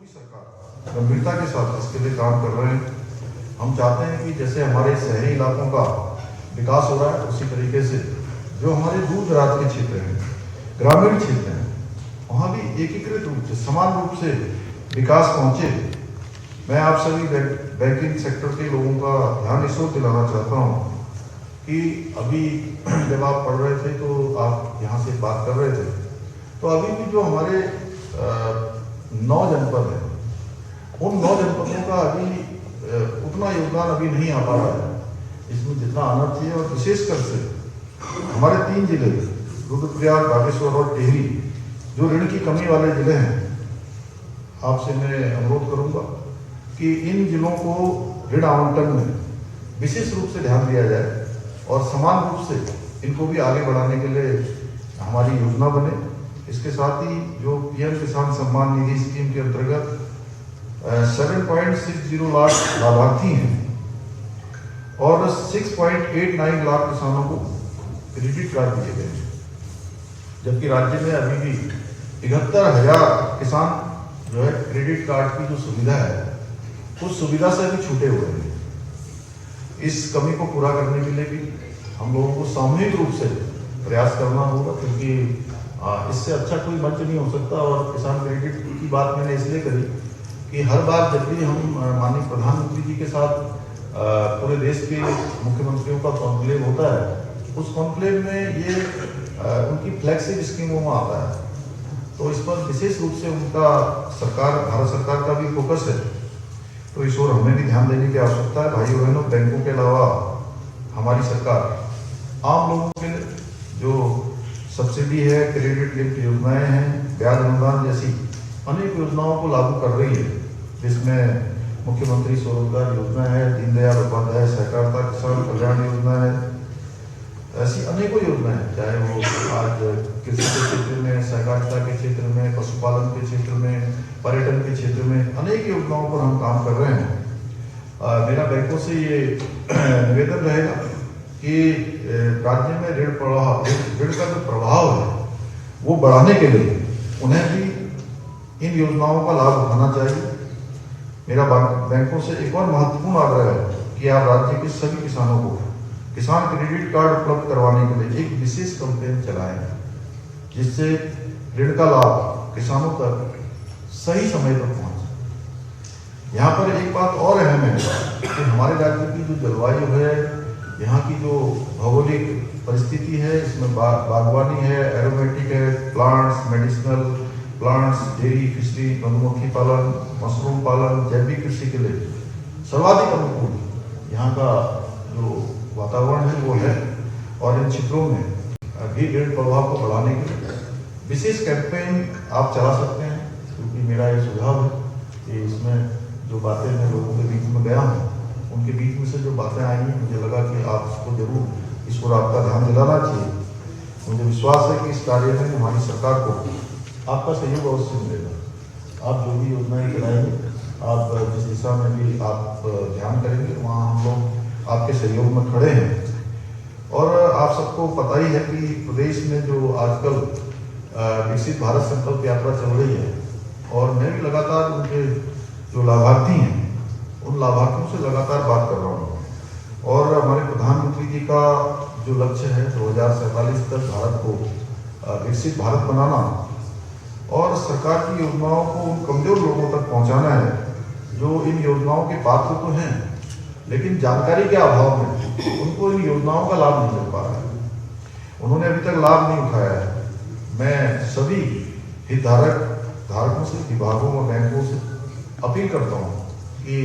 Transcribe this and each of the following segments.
पूरी सरकार गंभीरता के साथ इसके लिए काम कर रहे हैं। हम चाहते हैं कि जैसे हमारे शहरी इलाकों का विकास हो रहा है उसी तरीके से जो हमारे दूर दराज के क्षेत्र हैं, ग्रामीण क्षेत्र हैं, वहाँ भी एकीकृत रूप से समान रूप से विकास पहुँचे। मैं आप सभी बैंकिंग सेक्टर के लोगों का ध्यान इस ओर दिलाना चाहता हूँ कि अभी जब आप पढ़ रहे थे तो आप यहाँ से बात कर रहे थे, तो अभी भी जो हमारे 9 जनपद हैं, उन 9 जनपदों का अभी उतना योगदान अभी नहीं आ पा रहा है इसमें जितना आना चाहिए। और विशेषकर से हमारे 3 जिले रुद्रप्रयाग, बागेश्वर और टिहरी जो ऋण की कमी वाले जिले हैं, आपसे मैं अनुरोध करूंगा कि इन जिलों को ऋण आवंटन में विशेष रूप से ध्यान दिया जाए और समान रूप से इनको भी आगे बढ़ाने के लिए हमारी योजना बने। इसके साथ ही जो पीएम किसान सम्मान निधि स्कीम के अंतर्गत 7.60 लाख लाभार्थी हैं और 6.89 लाख किसानों को क्रेडिट कार्ड दिए गए हैं, जबकि राज्य में अभी भी 71,000 किसान जो है क्रेडिट कार्ड की जो सुविधा है उस सुविधा से भी छूटे हुए हैं। इस कमी को पूरा करने के लिए भी हम लोगों को सामूहिक रूप से प्रयास करना होगा, क्योंकि इससे अच्छा कोई मंच नहीं हो सकता। और किसान क्रेडिट की बात मैंने इसलिए करी कि हर बार जब भी हम माननीय प्रधानमंत्री जी के साथ पूरे देश के मुख्यमंत्रियों का कॉन्क्लेव होता है, उस कॉन्क्लेव में ये उनकी फ्लैगशिप स्कीमों में आता है, तो इस पर विशेष रूप से उनका भारत सरकार का भी फोकस है। तो इस ओर हमें भी ध्यान देने की आवश्यकता है। भाइयों बहनों, बैंकों के अलावा हमारी सरकार आम लोगों के लिए जो सब्सिडी है, क्रेडिट लिंक योजनाएं हैं, ब्याज अनुदान जैसी अनेक योजनाओं को लागू कर रही है, जिसमें मुख्यमंत्री स्वरोजगार योजना है, दीनदयाल उपाध्याय सहकारिता किसान कल्याण योजना है, ऐसी अनेकों योजनाएं, चाहे वो आज कृषि के क्षेत्र में, सहकारिता के क्षेत्र में, पशुपालन के क्षेत्र में, पर्यटन के क्षेत्र में अनेक योजनाओं पर हम काम कर रहे हैं। मेरा बैंकों से ये निवेदन रहेगा कि राज्य में ऋण का जो प्रभाव है वो बढ़ाने के लिए उन्हें भी इन योजनाओं का लाभ उठाना चाहिए। मेरा बैंकों से एक और महत्वपूर्ण आग्रह है कि आप राज्य के सभी किसानों को किसान क्रेडिट कार्ड उपलब्ध करवाने के लिए एक विशेष कैंपेन चलाएं, जिससे ऋण का लाभ किसानों तक सही समय पर पहुंचे। यहाँ पर एक बात और अहम है कि हमारे राज्य की जो जलवायु है, यहाँ की जो भौगोलिक परिस्थिति है, इसमें बागवानी है, एरोमेटिक है, plants, medicinal plants, dairy, fishery, मधुमक्खी पालन, मशरूम पालन, जैविक कृषि के लिए सर्वाधिक अनुकूल यहाँ का जो वातावरण है वो है। और इन क्षेत्रों में भी ऋण प्रभाव को बढ़ाने के लिए विशेष कैंपेन आप चला सकते हैं, क्योंकि मेरा ये सुझाव है कि इसमें जो बातें मैं लोगों के बीच में गया हूँ, उनके बीच में से जो बातें आई हैं, मुझे लगा कि आप इसको जरूर इस पर आपका ध्यान दिलाना चाहिए। मुझे विश्वास है कि इस कार्य में हमारी सरकार को आपका सहयोग अवश्य मिलेगा। आप जो भी योजनाएं चलाएंगे, आप जिस दिशा में भी आप ध्यान करेंगे, वहाँ हम लोग आपके सहयोग में खड़े हैं। और आप सबको पता ही है कि प्रदेश में जो आजकल विकसित भारत संकल्प यात्रा चल रही है, और मैं भी लगातार उनके जो लाभार्थी हैं उन लाभार्थियों से लगातार बात कर रहा हूँ। और हमारे प्रधानमंत्री जी का जो लक्ष्य है 2047 तक भारत को विकसित भारत बनाना, और सरकार की योजनाओं को उन कमजोर लोगों तक पहुँचाना है जो इन योजनाओं के पात्र तो हैं, लेकिन जानकारी के अभाव में उनको इन योजनाओं का लाभ नहीं मिल पा रहा है, उन्होंने अभी तक लाभ नहीं उठाया है। मैं सभी हितधारकों से, विभागों और बैंकों से अपील करता हूँ कि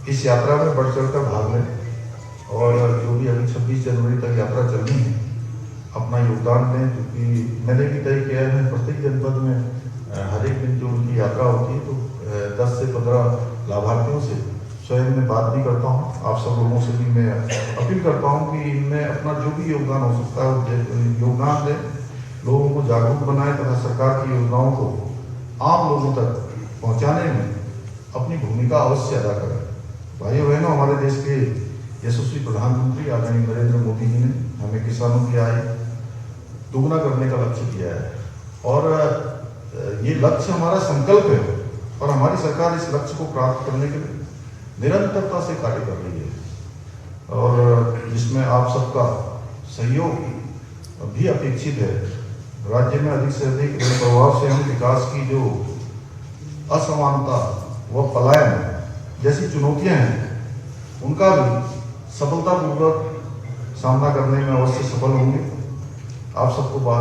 इस यात्रा में बढ़ चढ़कर भाग लें, और जो भी अभी 26 जनवरी तक यात्रा चलनी है अपना योगदान दें, क्योंकि मैंने भी तय किया है प्रत्येक जनपद में हर एक दिन जो उनकी यात्रा होती है तो 10 से 15 लाभार्थियों से स्वयं में बात भी करता हूँ। आप सब लोगों से भी मैं अपील करता हूँ कि इनमें अपना जो भी योगदान हो सकता है योगदान दें, लोगों को जागरूक बनाएं तथा सरकार की योजनाओं को आम लोगों तक पहुँचाने में अपनी भूमिका अवश्य अदा करें। भाइयों बहनों, हमारे देश के यशस्वी प्रधानमंत्री आदरणीय नरेंद्र मोदी जी ने हमें किसानों की आय दुगना करने का लक्ष्य दिया है, और ये लक्ष्य हमारा संकल्प है और हमारी सरकार इस लक्ष्य को प्राप्त करने के लिए निरंतरता से कार्य कर रही है और जिसमें आप सबका सहयोग भी अपेक्षित है। राज्य में अधिक से अधिक प्रभाव से हम विकास की जो असमानता व पलायन जैसी चुनौतियां हैं उनका भी सफलतापूर्वक सामना करने में अवश्य सफल होंगे। आप सबको बात